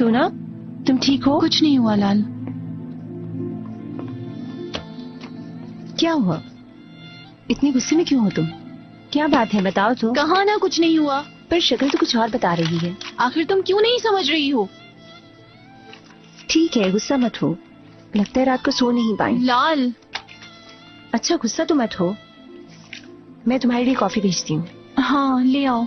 तो ना तुम ठीक हो? कुछ नहीं हुआ लाल। क्या हुआ? इतनी गुस्से में क्यों हो तुम? क्या बात है बताओ तो। कहा ना कुछ नहीं हुआ। पर शक्ल तो कुछ और बता रही है। आखिर तुम क्यों नहीं समझ रही हो? ठीक है गुस्सा मत हो, लगता है रात को सो नहीं पाई। लाल अच्छा गुस्सा तो मत हो, मैं तुम्हारे लिए कॉफी भेजती हूँ। हाँ ले आओ।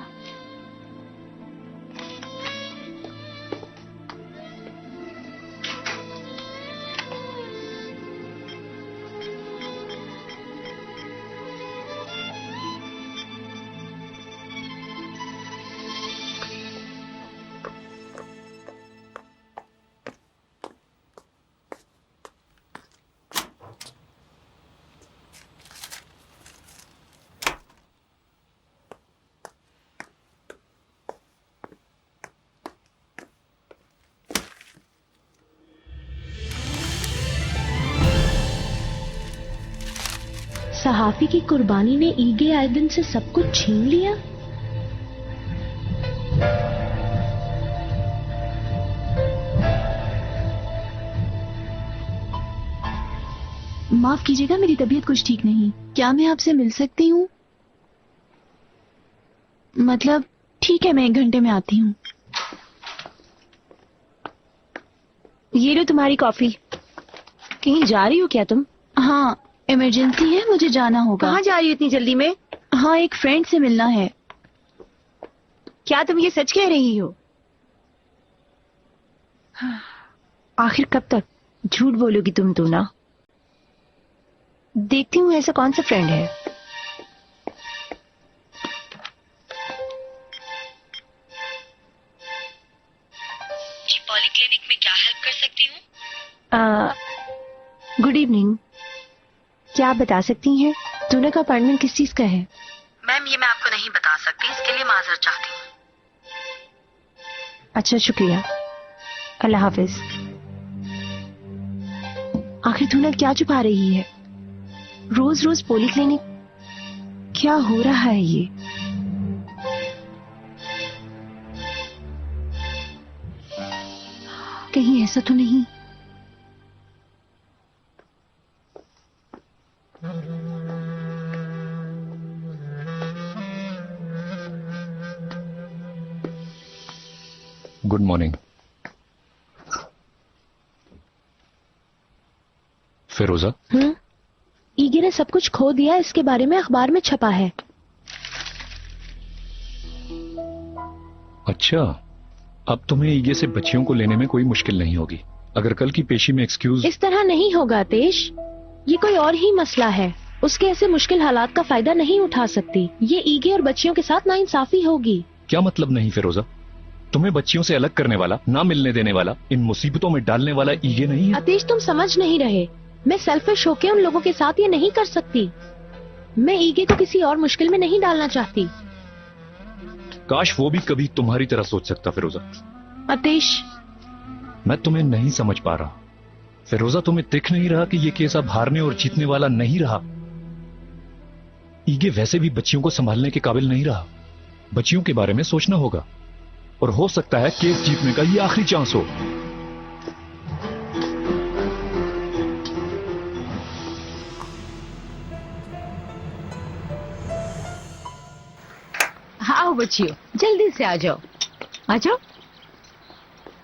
सहाफी की कुर्बानी ने ईगे आयदिन से सब कुछ छीन लिया। माफ कीजिएगा मेरी तबीयत कुछ ठीक नहीं। क्या मैं आपसे मिल सकती हूँ? मतलब ठीक है, मैं 1 घंटे में आती हूँ। ये लो तुम्हारी कॉफी। कहीं जा रही हो क्या तुम? हाँ इमरजेंसी है, मुझे जाना होगा। कहाँ जा रही हो इतनी जल्दी में? हाँ एक फ्रेंड से मिलना है। क्या तुम ये सच कह रही हो? आखिर कब तक झूठ बोलोगी तुम तो ना? देखती हूँ ऐसा कौन सा फ्रेंड है। जी पॉलीक्लिनिक में क्या हेल्प कर सकती हूँ? गुड इवनिंग, क्या आप बता सकती हैं दूना का अपार्टमेंट किस चीज का है? मैम ये मैं आपको नहीं बता सकती, इसके लिए माजरत चाहती हूँ। अच्छा शुक्रिया, अल्लाह हाफिज। आखिर दूना क्या छुपा रही है? रोज रोज पॉलीक्लिनिक, क्या हो रहा है ये? कहीं ऐसा तो नहीं? Good morning. फिरोजा? ईगे ने सब कुछ खो दिया, इसके बारे में अखबार में छपा है। अच्छा, अब तुम्हें ईगे से बच्चियों को लेने में कोई मुश्किल नहीं होगी। अगर कल की पेशी में एक्सक्यूज। इस तरह नहीं होगा तेश, ये कोई और ही मसला है। उसके ऐसे मुश्किल हालात का फायदा नहीं उठा सकती। ये ईगे और बच्चियों के साथ नाइंसाफी होगी। क्या मतलब नहीं फिरोजा? तुम्हें बच्चियों से अलग करने वाला, ना मिलने देने वाला, इन मुसीबतों में डालने वाला ईगे नहीं है? आतिश तुम समझ नहीं रहे। मैं सेल्फिश होके उन लोगों के साथ ये नहीं कर सकती। मैं ईगे को किसी और मुश्किल में नहीं डालना चाहती। काश वो भी कभी तुम्हारी तरह सोच सकता फिरोजा। आतिश मैं तुम्हें नहीं समझ पा रहा। फिरोजा तुम्हें दिख नहीं रहा कि ये केस अब हारने और जीतने वाला नहीं रहा? ईगे वैसे भी बच्चियों को संभालने के काबिल नहीं रहा। बच्चियों के बारे में सोचना होगा, और हो सकता है केस जीतने का ये आखिरी चांस हो। आओ बच्चियों, जल्दी से आ जाओ, आ जाओ।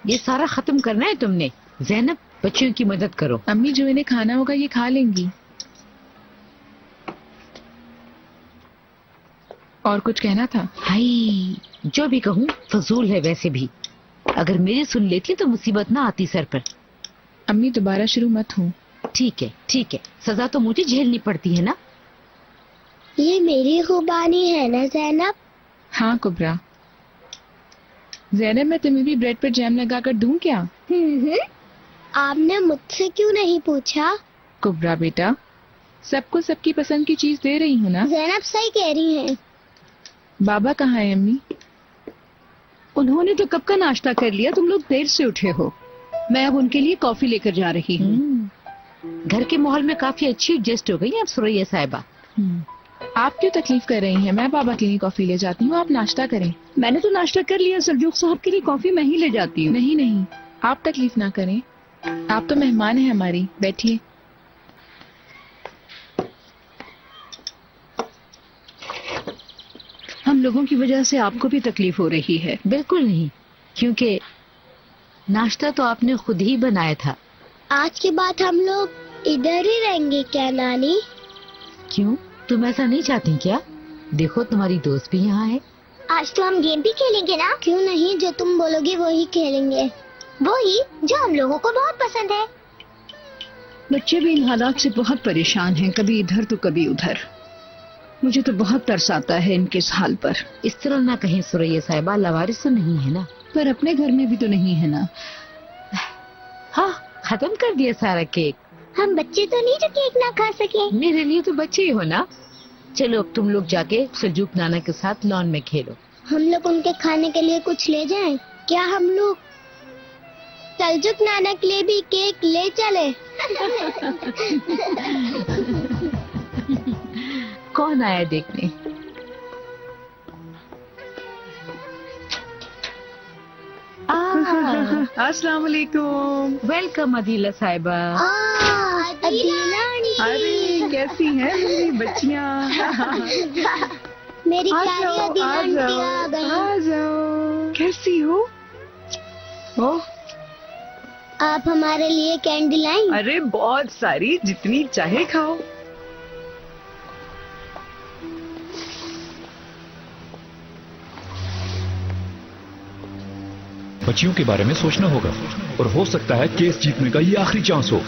ये सारा खत्म करना है तुमने। ज़ैनब बच्चियों की मदद करो। अम्मी जो इन्हें खाना होगा ये खा लेंगी। और कुछ कहना था? हाय, जो भी कहूँ फजूल है वैसे भी। अगर मेरी सुन लेती तो मुसीबत ना आती सर पर। अम्मी दोबारा शुरू मत हो। ठीक है ठीक है, सजा तो मुझे झेलनी पड़ती है ना। ये मेरी खुबानी है ना ज़ैनब? हाँ कुबरा। ज़ैनब मैं तुम्हें भी ब्रेड पर जैम लगाकर दूं क्या? आपने मुझसे क्यों नहीं पूछा? कुबरा बेटा, सबको सबकी पसंद की चीज दे रही हूँ ना। ज़ैनब सही कह रही हैं। बाबा कहाँ है अम्मी? उन्होंने तो कब का नाश्ता कर लिया, तुम लोग देर से उठे हो। मैं अब उनके लिए कॉफी लेकर जा रही हूँ। घर के माहौल में काफी अच्छी एडजस्ट हो गई अब सुरैया साहिबा। आप क्यों तकलीफ कर रही हैं? मैं बाबा के लिए कॉफी ले जाती हूँ, आप नाश्ता करें। मैंने तो नाश्ता कर लिया, सरजूक साहब के लिए कॉफी मैं ही ले जाती हूँ। नहीं नहीं, आप तकलीफ ना करें, आप तो मेहमान हैं हमारी, बैठिए। हम लोगों की वजह से आपको भी तकलीफ हो रही है। बिल्कुल नहीं, क्योंकि नाश्ता तो आपने खुद ही बनाया था। आज के बाद हम लोग इधर ही रहेंगे क्या नानी? क्यों, तुम ऐसा नहीं चाहती क्या? देखो तुम्हारी दोस्त भी यहाँ है। आज तो हम गेम भी खेलेंगे ना? क्यों नहीं, जो तुम बोलोगे वो ही खेलेंगे, वो ही जो हम लोगों को बहुत पसंद है। बच्चे भी इन हालात से बहुत परेशान हैं, कभी इधर तो कभी उधर। मुझे तो बहुत तरस आता है इनके इस हाल पर। इस तरह ना कहें सुरैया साहिबा, लवारिस तो नहीं है ना? पर अपने घर में भी तो नहीं है ना। हाँ, खत्म कर दिया सारा केक। हम बच्चे तो नहीं जो केक ना खा सके। मेरे लिए तो बच्चे ही हो ना। चलो अब तुम लोग जाके सलजूक नाना के साथ लॉन में खेलो। हम लोग उनके खाने के लिए कुछ ले जाएं? क्या हम लोग सलजूक नाना के लिए भी केक ले चले? कौन आया देखने? अस्सलाम वालेकुम। वेलकम अदीला साहिबा। अदीलानी। अरे कैसी हैं मेरी बच्चियाँ? मेरी आ प्यारी जाओ, आ अदीलानी जाओ, आ गई। आ जाओ। कैसी हो? ओ, आप हमारे लिए कैंडी लाई? अरे बहुत सारी, जितनी चाहे खाओ। बच्चियों के बारे में सोचना होगा और हो सकता है केस जीतने का ये आखिरी चांस हो।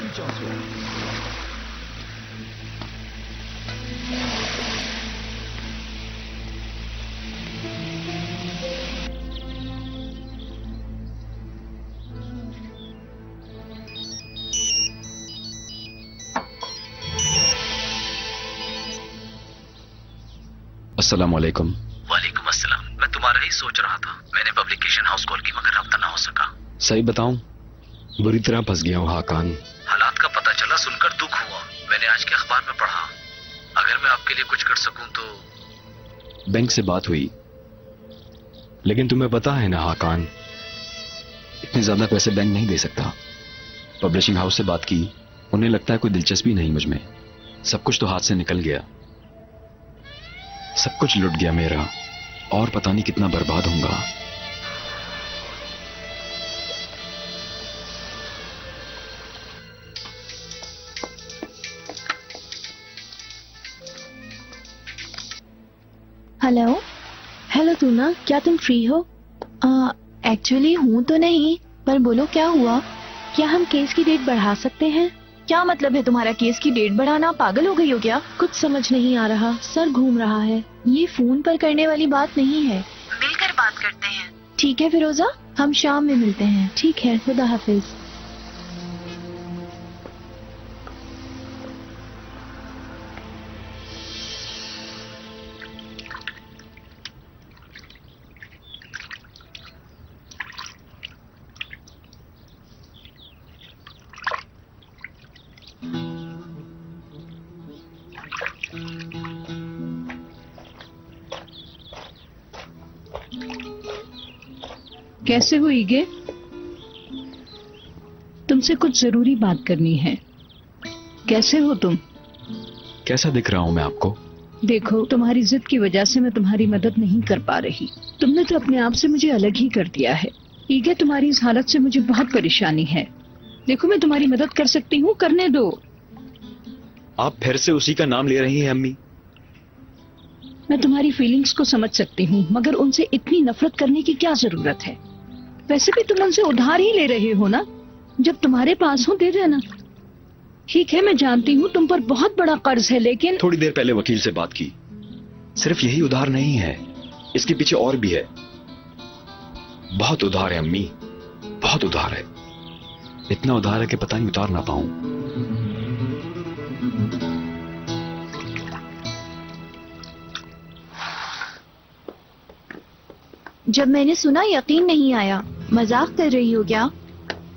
अस्सलाम वालेकुम। वालेकुम अस्सलाम। मैं तुम्हारा ही सोच रहा था। मैंने पब्लिकेशन हाउस कॉल की मगर रब्ता ना हो सका। सही बताऊं, बुरी तरह फंस गया हूँ हाकान। हालात का पता चला, सुनकर दुख हुआ। मैंने आज के अखबार में पढ़ा। अगर मैं आपके लिए कुछ कर सकूं तो। बैंक से बात हुई, लेकिन तुम्हें पता है ना हाकान, इतने ज्यादा पैसे बैंक नहीं दे सकता। पब्लिशिंग हाउस से बात की, उन्हें लगता है कोई दिलचस्पी नहीं मुझ में। सब कुछ तो हाथ से निकल गया, सब कुछ लुट गया मेरा, और पता नहीं कितना बर्बाद होऊंगा। हेलो। हेलो टूना, क्या तुम फ्री हो? एक्चुअली हूँ तो नहीं, पर बोलो क्या हुआ? क्या हम केस की डेट बढ़ा सकते हैं? क्या मतलब है तुम्हारा? केस की डेट बढ़ाना? पागल हो गई हो क्या? कुछ समझ नहीं आ रहा, सर घूम रहा है। ये फोन पर करने वाली बात नहीं है। मिलकर बात करते हैं। ठीक है फिरोजा, हम शाम में मिलते हैं। ठीक है, खुदा हाफिज। कैसे हो ईगे? तुमसे कुछ जरूरी बात करनी है। कैसे हो तुम? कैसा दिख रहा हूं मैं आपको? देखो, तुम्हारी जिद की वजह से मैं तुम्हारी मदद नहीं कर पा रही। तुमने तो अपने आप से मुझे अलग ही कर दिया है। ईगे, तुम्हारी इस हालत से मुझे बहुत परेशानी है। देखो, मैं तुम्हारी मदद कर सकती हूँ, करने दो। आप फिर से उसी का नाम ले रही हैं अम्मी? मैं तुम्हारी फीलिंग्स को समझ सकती हूँ, मगर उनसे इतनी नफरत करने की क्या जरूरत है? वैसे भी तुम उनसे उधार ही ले रहे हो ना। जब तुम्हारे पास हो दे देना। ठीक है, मैं जानती हूँ तुम पर बहुत बड़ा कर्ज है, लेकिन थोड़ी देर पहले वकील से बात की। सिर्फ यही उधार नहीं है, इसके पीछे और भी है। बहुत उधार है अम्मी, बहुत उधार है। इतना उधार है कि पता नहीं उतार ना पाऊं। जब मैंने सुना यकीन नहीं आया। मजाक कर रही हो क्या?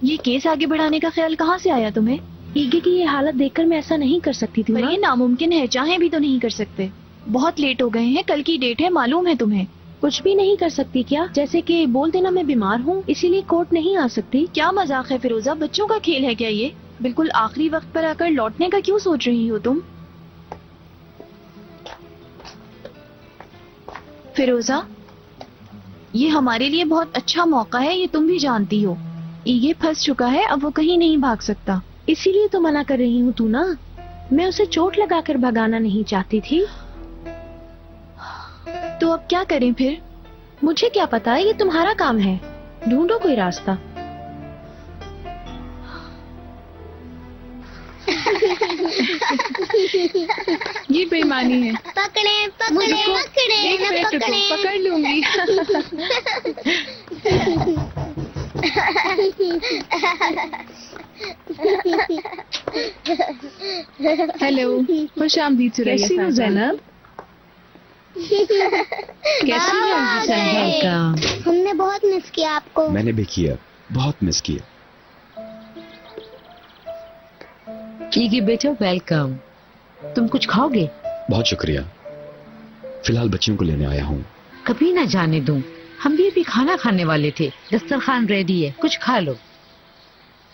ये केस आगे बढ़ाने का ख्याल कहाँ से आया तुम्हें? ईगे की ये हालत देखकर मैं ऐसा नहीं कर सकती थी। पर ये नामुमकिन है, चाहे भी तो नहीं कर सकते। बहुत लेट हो गए हैं, कल की डेट है, मालूम है तुम्हें। कुछ भी नहीं कर सकती क्या? जैसे कि बोल देना मैं बीमार हूँ इसीलिए कोर्ट नहीं आ सकती। क्या मजाक है फिरोजा, बच्चों का खेल है क्या ये? बिल्कुल आखिरी वक्त पर आकर लौटने का क्यों सोच रही हो तुम? फिरोजा, ये हमारे लिए बहुत अच्छा मौका है, ये तुम भी जानती हो। ईगे फंस चुका है, अब वो कहीं नहीं भाग सकता। इसीलिए तो मना कर रही हूँ तू ना। मैं उसे चोट लगाकर भगाना नहीं चाहती थी। तो अब क्या करें फिर? मुझे क्या पता, ये तुम्हारा काम है। ढूंढो कोई रास्ता। ये बेईमानी है। पकड़े पकड़े पकड़े एक न मिनट रुको, पकड़े। पकड़ लूंगी। हेलो, खुश आमदीद सुरैया कैसी हो साहबा। जैनब? कैसी है बाबा अजीजा? गए। हमने बहुत मिस किया आपको। मैंने भी किया, बहुत मिस किया। ईगे बेटा वेलकम। तुम कुछ खाओगे? बहुत शुक्रिया। फिलहाल बच्चियों को लेने आया हूँ। कभी ना जाने दूं। हम भी अभी खाना खाने वाले थे। दस्तरखान रेडी है, कुछ खा लो।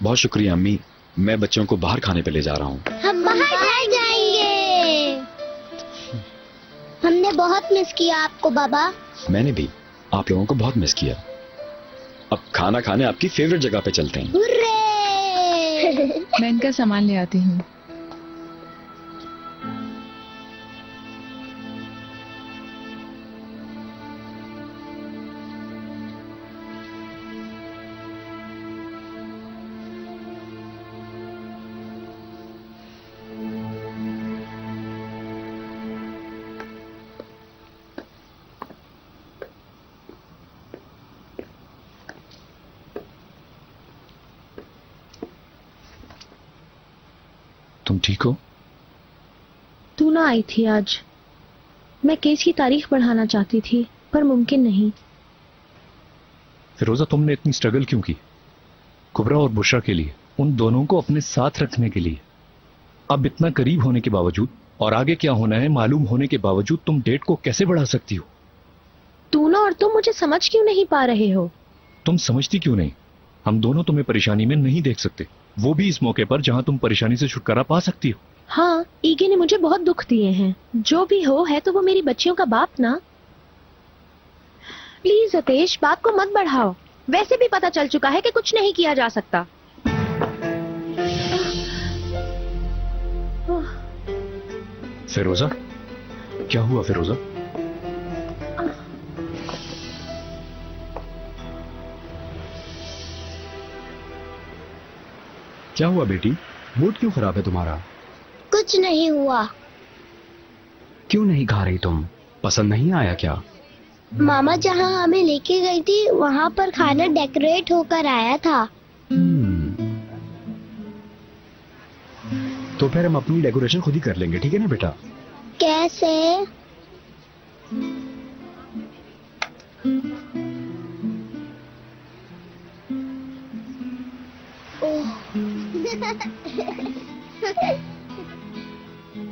बहुत शुक्रिया अम्मी, मैं बच्चों को बाहर खाने पे ले जा रहा हूँ। हम बाहर जाएंगे। हमने बहुत मिस किया आपको बाबा। मैंने भी आप लोगों को बहुत मिस किया। अब खाना खाने आपकी फेवरेट जगह पे चलते हैं। हुर्रे! मैं इनका सामान ले आती हूँ। तुम ठीक हो? तू ना आई थी आज। मैं केस की तारीख बढ़ाना चाहती थी पर मुमकिन नहीं। फिरोजा, तुमने इतनी स्ट्रगल क्यों की? कुबरा और बुशरा के लिए, उन दोनों को अपने साथ रखने के लिए। अब इतना करीब होने के बावजूद और आगे क्या होना है मालूम होने के बावजूद तुम डेट को कैसे बढ़ा सकती हो? तू ना और तुम मुझे समझ क्यों नहीं पा रहे हो? तुम समझती क्यों नहीं? हम दोनों तुम्हें परेशानी में नहीं देख सकते, वो भी इस मौके पर जहां तुम परेशानी से छुटकारा पा सकती हो। हाँ, ईगे ने मुझे बहुत दुख दिए हैं। जो भी हो है तो वो मेरी बच्चियों का बाप ना। प्लीज अतेश, बात को मत बढ़ाओ। वैसे भी पता चल चुका है कि कुछ नहीं किया जा सकता। फिरोजा, क्या हुआ फिरोजा? क्या हुआ बेटी, मूड क्यों खराब है तुम्हारा? कुछ नहीं हुआ। क्यों नहीं खा रही तुम? पसंद नहीं आया क्या? मामा जहाँ हमें लेके गई थी वहाँ पर खाना डेकोरेट होकर आया था। तो फिर हम अपनी डेकोरेशन खुद ही कर लेंगे, ठीक है ना बेटा? कैसे?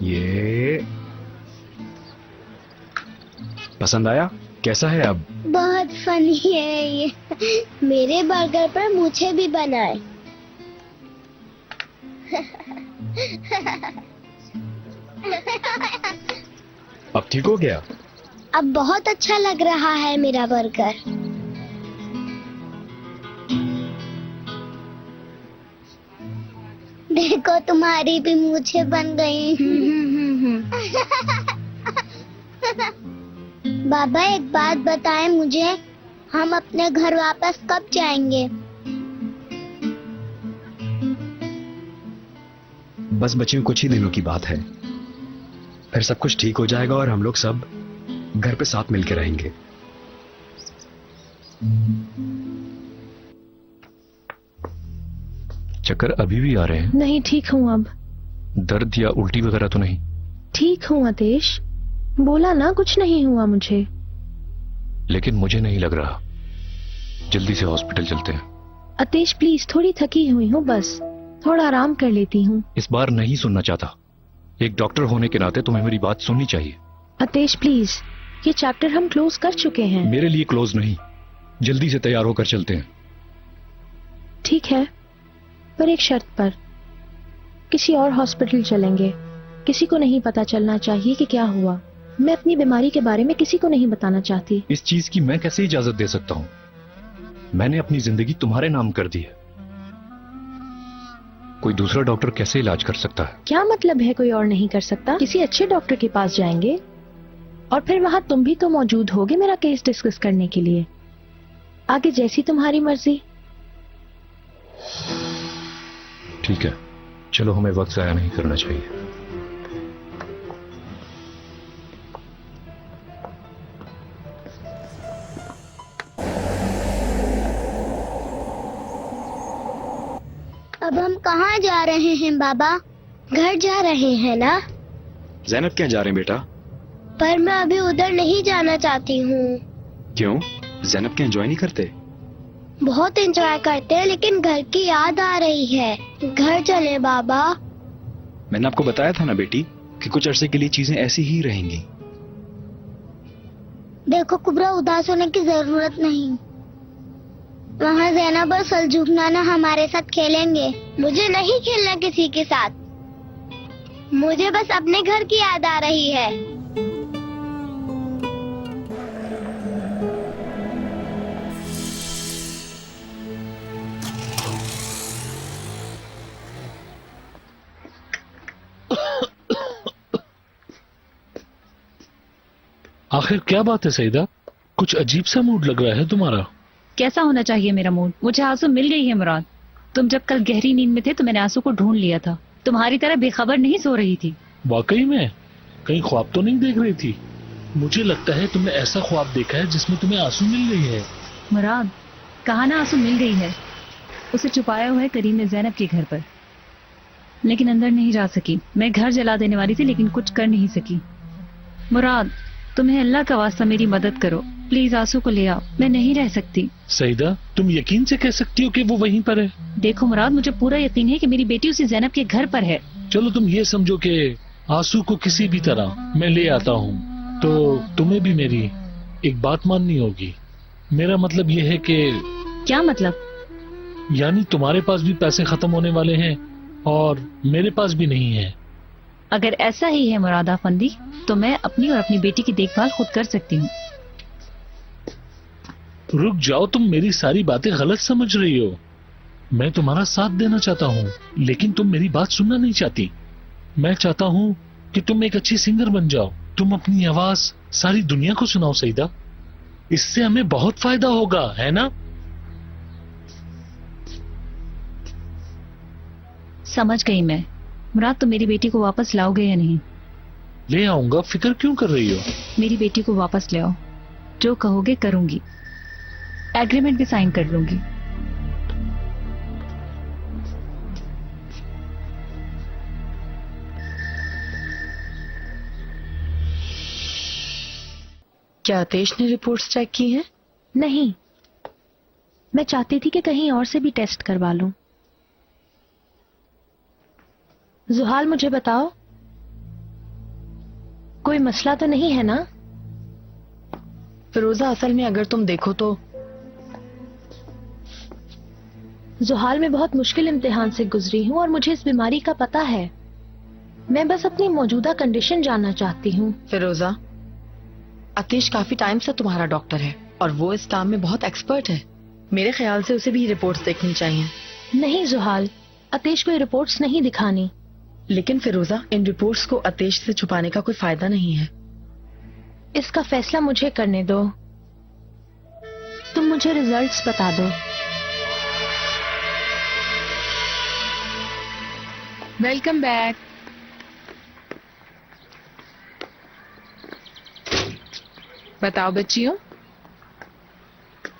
ये पसंद आया? कैसा है अब? बहुत फनी है ये। मेरे बर्गर पर मुझे भी बनाए। अब ठीक हो गया? अब बहुत अच्छा लग रहा है मेरा बर्गर। देखो तुम्हारी भी मूछें बन गई। बाबा एक बात बताएं मुझे, हम अपने घर वापस कब जाएंगे? बस बच्चियों कुछ ही दिनों की बात है, फिर सब कुछ ठीक हो जाएगा और हम लोग सब घर पे साथ मिलके रहेंगे। चक्कर अभी भी आ रहे हैं? नहीं, ठीक हूँ अब। दर्द या उल्टी वगैरह तो नहीं? ठीक हूँ अतेश, बोला ना कुछ नहीं हुआ मुझे। लेकिन मुझे नहीं लग रहा। जल्दी से हॉस्पिटल चलते हैं। अतेश प्लीज, थोड़ी थकी हुई हूँ, बस थोड़ा आराम कर लेती हूँ। इस बार नहीं सुनना चाहता। एक डॉक्टर होने के नाते तुम्हें मेरी बात सुननी चाहिए। अतेश प्लीज, ये चैप्टर हम क्लोज कर चुके हैं। मेरे लिए क्लोज नहीं, जल्दी से तैयार होकर चलते हैं। ठीक है, पर एक शर्त पर। किसी और हॉस्पिटल चलेंगे। किसी को नहीं पता चलना चाहिए कि क्या हुआ। मैं अपनी बीमारी के बारे में किसी को नहीं बताना चाहती। इस चीज की मैं कैसे इजाजत दे सकता हूं? मैंने अपनी जिंदगी तुम्हारे नाम कर दी है। कोई दूसरा डॉक्टर कैसे इलाज कर सकता है? क्या मतलब है कोई और नहीं कर सकता? किसी अच्छे डॉक्टर के पास जाएंगे और फिर वहां तुम भी तो मौजूद होगे मेरा केस डिस्कस करने के लिए। आगे जैसी तुम्हारी मर्जी। ठीक है, चलो, हमें वक्त जाया नहीं करना चाहिए। अब हम कहाँ जा रहे हैं बाबा? घर जा रहे हैं ना? ज़ैनब क्या जा रहे हैं बेटा? पर मैं अभी उधर नहीं जाना चाहती हूँ। क्यों? ज़ैनब क्या एंजॉय नहीं करते? बहुत एंजॉय करते हैं, लेकिन घर की याद आ रही है। घर चले बाबा। मैंने आपको बताया था ना बेटी कि कुछ अरसे के लिए चीजें ऐसी ही रहेंगी। देखो कुबरा, उदास होने की जरूरत नहीं। वहाँ ज़ैनब और सल्जूक नाना हमारे साथ खेलेंगे। मुझे नहीं खेलना किसी के साथ। मुझे बस अपने घर की याद आ रही है। आखिर क्या बात है सईदा? कुछ अजीब सा मूड लग रहा है तुम्हारा। कैसा होना चाहिए मेरा मूड? मुझे आंसू मिल गई है मुराद। तुम जब कल गहरी नींद में थे तो मैंने आंसू को ढूंढ लिया था। तुम्हारी तरह बेखबर नहीं सो रही थी। वाकई में? कहीं ख्वाब तो नहीं देख रही थी? मुझे लगता है तुमने ऐसा ख्वाब देखा है जिसमें तुम्हें आंसू मिल गई है। मुराद, कहा ना आंसू मिल गई है। उसे छुपाया हुआ है करीम ने ज़ैनब के घर पर, लेकिन अंदर नहीं जा सकी। मैं घर जला देने वाली थी लेकिन कुछ कर नहीं सकी। मुराद, तुम्हें अल्लाह का वास्ता मेरी मदद करो, प्लीज आंसू को ले आओ। मैं नहीं रह सकती। सईदा, तुम यकीन से कह सकती हो कि वो वहीं पर है? देखो मुराद, मुझे पूरा यकीन है कि मेरी बेटी उसी ज़ैनब के घर पर है। चलो तुम ये समझो कि आंसू को किसी भी तरह मैं ले आता हूँ, तो तुम्हें भी मेरी एक बात माननी होगी। मेरा मतलब ये है कि... क्या मतलब? यानी तुम्हारे पास भी पैसे खत्म होने वाले हैं और मेरे पास भी नहीं है। अगर ऐसा ही है मुराद आफंदी, तो मैं अपनी और अपनी बेटी की देखभाल खुद कर सकती हूँ। रुक जाओ, तुम मेरी सारी बातें गलत समझ रही हो। मैं तुम्हारा साथ देना चाहता हूँ, लेकिन तुम मेरी बात सुनना नहीं चाहती। मैं चाहता हूँ कि तुम एक अच्छी सिंगर बन जाओ। तुम अपनी आवाज सारी दुनिया को सुनाओ सईदा। इससे हमें बहुत फायदा होगा, है ना? समझ गई मैं। मुराद, तुम मेरी बेटी को वापस लाओगे या नहीं? ले आऊंगा, फिक्र क्यों कर रही हो? मेरी बेटी को वापस ले आओ। जो कहोगे करूंगी। एग्रीमेंट भी साइन कर लूंगी। क्या आतेश ने रिपोर्ट्स चेक की हैं? नहीं, मैं चाहती थी कि कहीं और से भी टेस्ट करवा लूं। जुहाल, मुझे बताओ, कोई मसला तो नहीं है ना? फिरोजा, असल में अगर तुम देखो तो... जुहाल, मैं बहुत मुश्किल इम्तिहान से गुजरी हूँ और मुझे इस बीमारी का पता है। मैं बस अपनी मौजूदा कंडीशन जानना चाहती हूँ। फिरोजा, आतिश काफी टाइम से तुम्हारा डॉक्टर है और वो इस काम में बहुत एक्सपर्ट है। मेरे ख्याल से उसे भी रिपोर्ट्स देखनी चाहिए। नहीं जुहाल, आतिश को ये रिपोर्ट्स नहीं दिखानी। लेकिन फिरोजा, इन रिपोर्ट्स को आतिश से छुपाने का कोई फायदा नहीं है। इसका फैसला मुझे करने दो। तुम मुझे रिजल्ट्स बता दो। Welcome back. बताओ बच्चियों,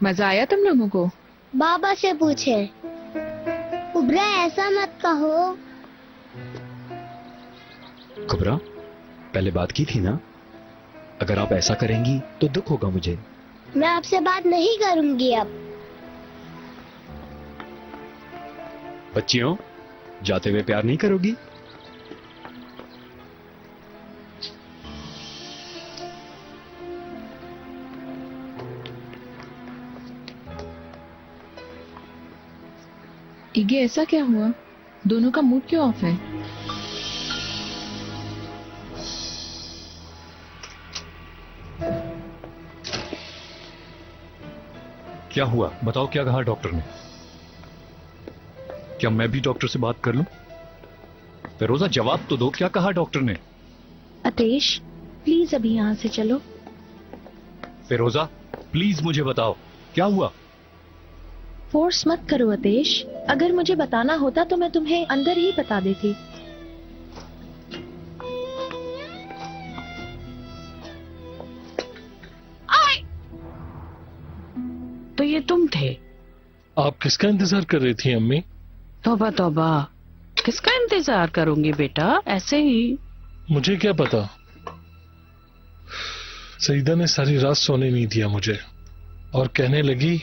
मजा आया तुम लोगों को? बाबा से पूछे। कुबरा, ऐसा मत कहो। कुबरा, पहले बात की थी ना? अगर आप ऐसा करेंगी तो दुख होगा मुझे। मैं आपसे बात नहीं करूंगी अब। बच्चियों, जाते हुए प्यार नहीं करोगी? इगे ऐसा क्या हुआ? दोनों का मूड क्यों ऑफ है? क्या हुआ बताओ, क्या कहा डॉक्टर ने? क्या मैं भी डॉक्टर से बात कर लूं? फिरोजा जवाब तो दो, क्या कहा डॉक्टर ने? अतेश प्लीज अभी यहाँ से चलो। फिरोजा प्लीज मुझे बताओ क्या हुआ? फोर्स मत करो अतेश, अगर मुझे बताना होता तो मैं तुम्हें अंदर ही बता देती। तो ये तुम थे? आप किसका इंतजार कर रही थी अम्मी? तौबा तौबा, किसका इंतजार करूंगी बेटा, ऐसे ही। मुझे क्या पता, सईदा ने सारी रात सोने नहीं दिया मुझे और कहने लगी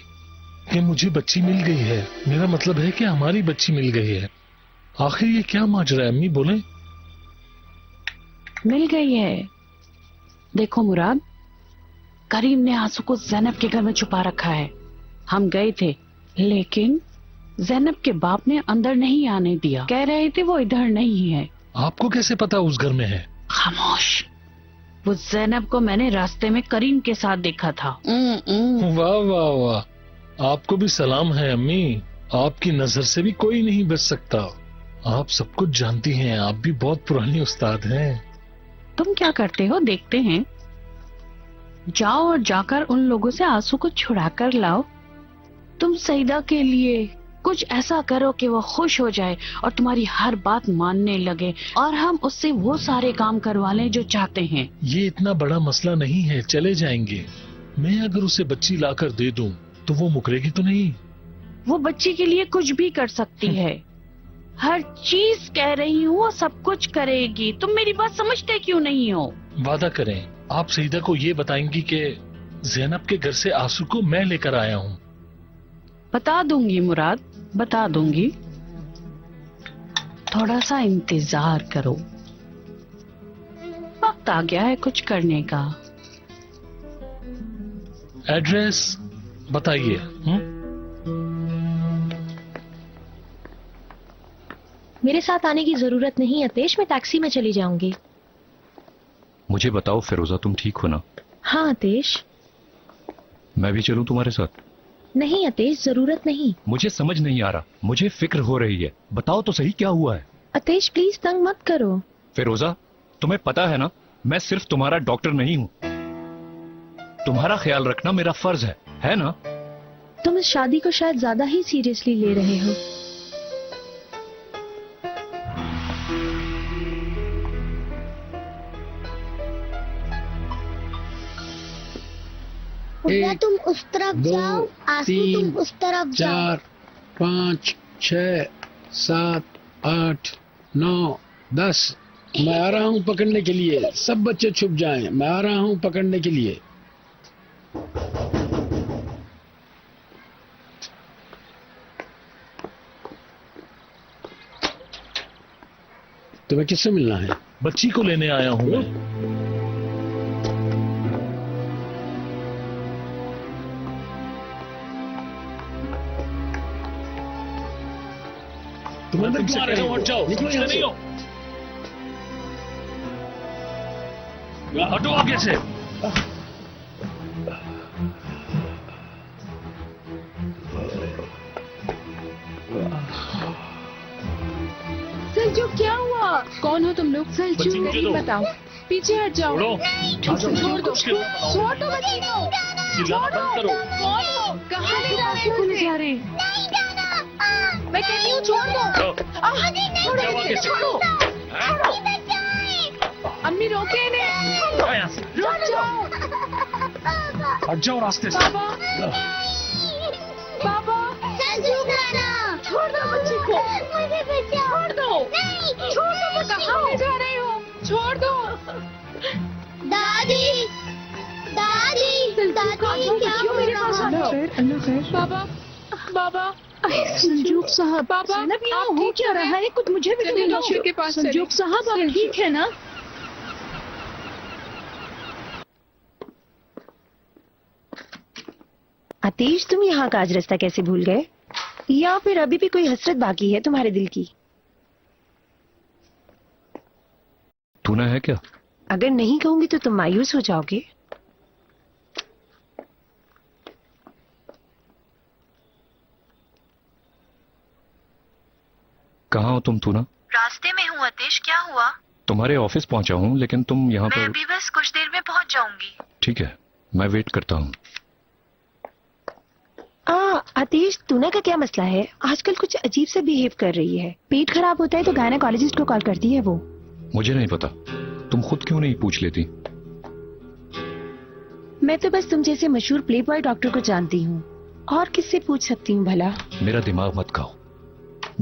कि मुझे बच्ची मिल गई है। मेरा मतलब है कि हमारी बच्ची मिल गई है। आखिर ये क्या माजरा है अम्मी, बोले? मिल गई है। देखो मुराद, करीम ने आंसू को जैनब के घर में छुपा रखा है। हम गए थे लेकिन जैनब के बाप ने अंदर नहीं आने दिया, कह रहे थे वो इधर नहीं है। आपको कैसे पता उस घर में है? खामोश, वो जैनब को मैंने रास्ते में करीम के साथ देखा था। वाह वाह वाह, आपको भी सलाम है अम्मी। आपकी नजर से भी कोई नहीं बच सकता। आप सब कुछ जानती हैं, आप भी बहुत पुरानी उस्ताद हैं। तुम क्या करते हो देखते हैं। जाओ और जाकर उन लोगों से आंसू को छुड़ा कर लाओ। तुम सईदा के लिए कुछ ऐसा करो कि वो खुश हो जाए और तुम्हारी हर बात मानने लगे और हम उससे वो सारे काम करवा लें जो चाहते हैं। ये इतना बड़ा मसला नहीं है, चले जाएंगे। मैं अगर उसे बच्ची लाकर दे दूं तो वो मुकरेगी तो नहीं? वो बच्ची के लिए कुछ भी कर सकती है। हर चीज कह रही हूँ, वो सब कुछ करेगी। तुम मेरी बात समझते क्यों नहीं हो? वादा करें, आप सईदा को ये बताएंगी कि जैनब के घर से आंसू को मैं लेकर आया हूँ। बता दूंगी मुराद, बता दूंगी। थोड़ा सा इंतजार करो, वक्त आ गया है कुछ करने का। एड्रेस बताइए। मेरे साथ आने की जरूरत नहीं अतेश, मैं टैक्सी में चली जाऊंगी। मुझे बताओ फिरोजा, तुम ठीक हो ना? हाँ अतेश। मैं भी चलूं तुम्हारे साथ? नहीं अतेश, जरूरत नहीं। मुझे समझ नहीं आ रहा, मुझे फिक्र हो रही है। बताओ तो सही क्या हुआ है? अतेश प्लीज तंग मत करो। फिरोजा तुम्हें पता है ना, मैं सिर्फ तुम्हारा डॉक्टर नहीं हूँ। तुम्हारा ख्याल रखना मेरा फर्ज है ना? तुम इस शादी को शायद ज्यादा ही सीरियसली ले रहे हो। भैया तुम उस तरफ जाओ, आंसू तुम उस तरफ जाओ। 4 5 6 7 8 9 10। मैं आ रहा हूँ पकड़ने के लिए। सब बच्चे छुप जाएं, मैं आ रहा हूँ पकड़ने के लिए। तुम्हें किससे मिलना है? बच्ची को लेने आया हूँ मैं। तुम अंदर तुमसे क्यों आ कह रहे रहा हो? हूँ, हट जाओ, निकलो समझते यहाँ से। नहीं हो? हटो आगे से। सलजू क्या हुआ? कौन हो तुम लोग? बच्ची सलजू मुझे नहीं दो। बताओ, पीछे हट जाओ। छोड़ो। छोड़ दो, छोड़ दो बच्ची को। चिल्लाना बंद करो। कौन हो? कहाँ ले जा रहे हो? मैं कहती हूँ छोड़ दो। जाओ आगे से। छोड़ो। अम्मी रोके इन्हें। जाओ यहाँ से। रुक जाओ। हट जाओ रास्ते से। बाबा, बाबा, छोड़ दो बच्ची को। मुझे बचाओ। छोड़ दो। छोड़ दो, कहाँ ले जा रहे हो? छोड़ दो। दादी, दादी, दादी क्या हो मेरे पास रहा आ है? जाओ। बाबा, बाबा, संजूक साहब, बाबा, जैनब यहाँ आप हो ठीक क्या हैं? रहा है? कुछ मुझे भी चलिए तो डॉक्टर के पास चलिए। संजूक साहब आप ठीक है ना? आतिश, तुम यहाँ का आज रास्ता कैसे भूल गए? या फिर अभी भी कोई हसरत बाकी है तुम्हारे दिल की? टूना है क्या? अगर नहीं कहूंगी तो तुम मायूस हो जाओगे। कहाँ हो तुम टूना? रास्ते में हूँ अतीश, क्या हुआ? तुम्हारे ऑफिस पहुंचा हूँ, लेकिन तुम यहाँ मैं पर। अभी बस कुछ देर में पहुंच जाऊंगी। ठीक है, मैं वेट करता हूँ। आतिश, टूना का क्या मसला है? आजकल कुछ अजीब से बिहेव कर रही है। पेट खराब होता है तो गायनेकोलॉजिस्ट को कॉल करती है वो। मुझे नहीं पता, तुम खुद क्यों नहीं पूछ लेती? मैं तो बस तुम जैसे मशहूर प्ले बॉय डॉक्टर को जानती हूँ, और किससे पूछ सकती हूँ भला? मेरा दिमाग मत खाओ,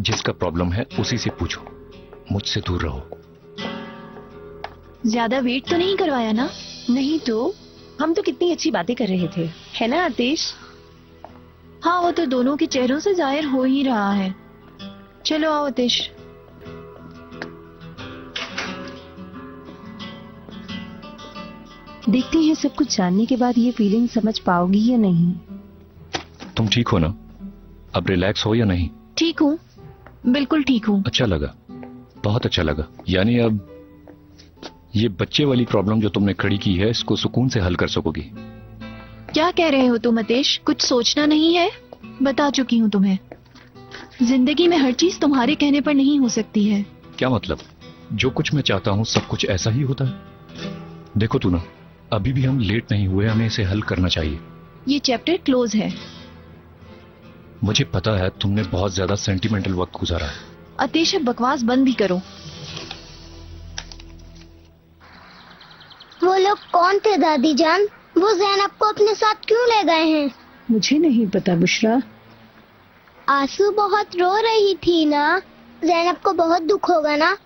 जिसका प्रॉब्लम है उसी से पूछो, मुझसे दूर रहो। ज्यादा वेट तो नहीं करवाया ना? नहीं तो हम तो कितनी अच्छी बातें कर रहे थे, है ना आतिश? हाँ, वो तो दोनों के चेहरों से जाहिर हो ही रहा है। चलो आओ आतिश। देखते हैं सब कुछ जानने के बाद ये फीलिंग समझ पाओगी या नहीं। तुम ठीक हो ना? अब रिलैक्स हो या नहीं? ठीक हूँ, बिल्कुल ठीक हूँ। अच्छा लगा, बहुत अच्छा लगा। यानी अब ये बच्चे वाली प्रॉब्लम जो तुमने खड़ी की है, इसको सुकून से हल कर सकोगी। क्या कह रहे हो तुम अतीश? कुछ सोचना नहीं है? बता चुकी हूँ तुम्हें, जिंदगी में हर चीज तुम्हारे कहने पर नहीं हो सकती है। क्या मतलब? जो कुछ मैं चाहता हूँ सब कुछ ऐसा ही होता है? देखो टूना, अभी भी हम लेट नहीं हुए, हमें इसे हल करना चाहिए। ये चैप्टर क्लोज है। मुझे पता है तुमने बहुत ज्यादा सेंटिमेंटल वक्त गुजारा है। अतीश, अब बकवास बंद भी करो। वो लोग कौन थे दादी जान? वो ज़ैनब को अपने साथ क्यों ले गए हैं? मुझे नहीं पता बुशरा। आंसू बहुत रो रही थी ना, ज़ैनब को बहुत दुख होगा ना।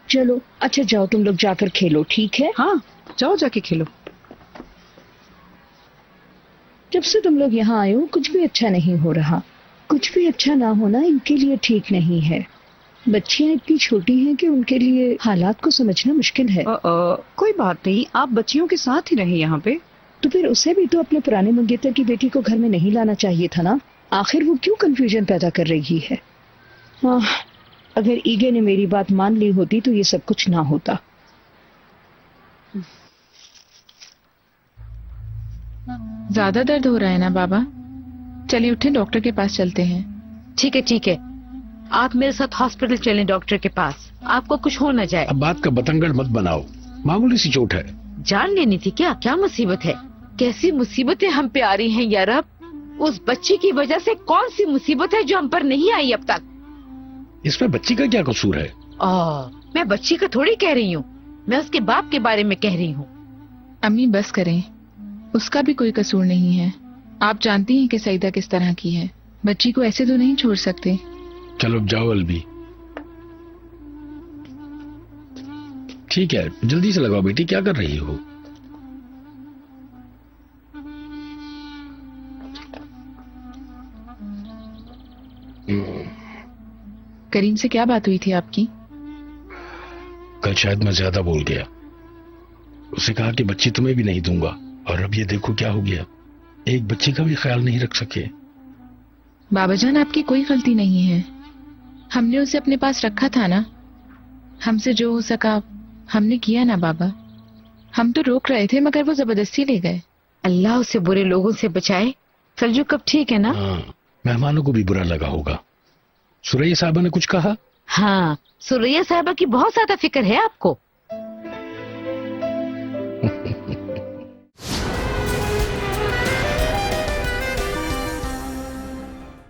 चलो अच्छा, जाओ तुम लोग जाकर खेलो, ठीक है? हाँ, जाओ जाके खेलो। जब से तुम लोग यहाँ आए हो कुछ भी अच्छा नहीं हो रहा। कुछ भी अच्छा ना होना इनके लिए ठीक नहीं है। बच्चियां इतनी छोटी हैं कि उनके लिए हालात को समझना मुश्किल है। कोई बात नहीं, आप बच्चियों के साथ ही रहे यहाँ पे। तो फिर उसे भी तो अपने पुराने मंगेतर की बेटी को घर में नहीं लाना चाहिए था ना? आखिर वो क्यों कंफ्यूजन पैदा कर रही है? हाँ, अगर ईगे ने मेरी बात मान ली होती तो ये सब कुछ ना होता। ज्यादा दर्द हो रहा है ना बाबा? चलिए उठे, डॉक्टर के पास चलते हैं। ठीक है ठीक है, आप मेरे साथ हॉस्पिटल चलें, डॉक्टर के पास। आपको कुछ हो न जाए। अब बात का बतंगड़ मत बनाओ, मामूली सी चोट है। जान लेनी थी क्या? क्या मुसीबत है? कैसी मुसीबतें हम पे आ रही हैं यार। अब उस बच्ची की वजह से कौन सी मुसीबत है जो हम पर नहीं आई अब तक? इसमें बच्ची का क्या कसूर है? मैं बच्ची का थोड़ी कह रही हूँ, मैं उसके बाप के बारे में कह रही हूँ। अम्मी बस करें, उसका भी कोई कसूर नहीं है। आप जानती हैं कि सईदा किस तरह की है। बच्ची को ऐसे तो नहीं छोड़ सकते। चलो जाओ अलबी। ठीक है, जल्दी से लगाओ बेटी, क्या कर रही हो? करीम से क्या बात हुई थी आपकी? कल शायद मैं ज्यादा बोल गया। उसे कहा कि बच्ची तुम्हें भी नहीं दूंगा, और अब ये देखो क्या हो गया। एक बच्ची का भी ख्याल नहीं रख सके। बाबा जान, आपकी कोई गलती नहीं है। हमने उसे अपने पास रखा था ना। हमसे जो हो सका हमने किया ना बाबा। हम तो रोक रहे थे मगर वो जबरदस्ती ले गए। अल्लाह उसे बुरे लोगों से बचाए। सलजू कब ठीक है ना? हाँ, मेहमानों को भी बुरा लगा होगा। सुरैया साहबा ने कुछ कहा? हाँ, सुरैया साहबा की बहुत ज्यादा फिक्र है आपको।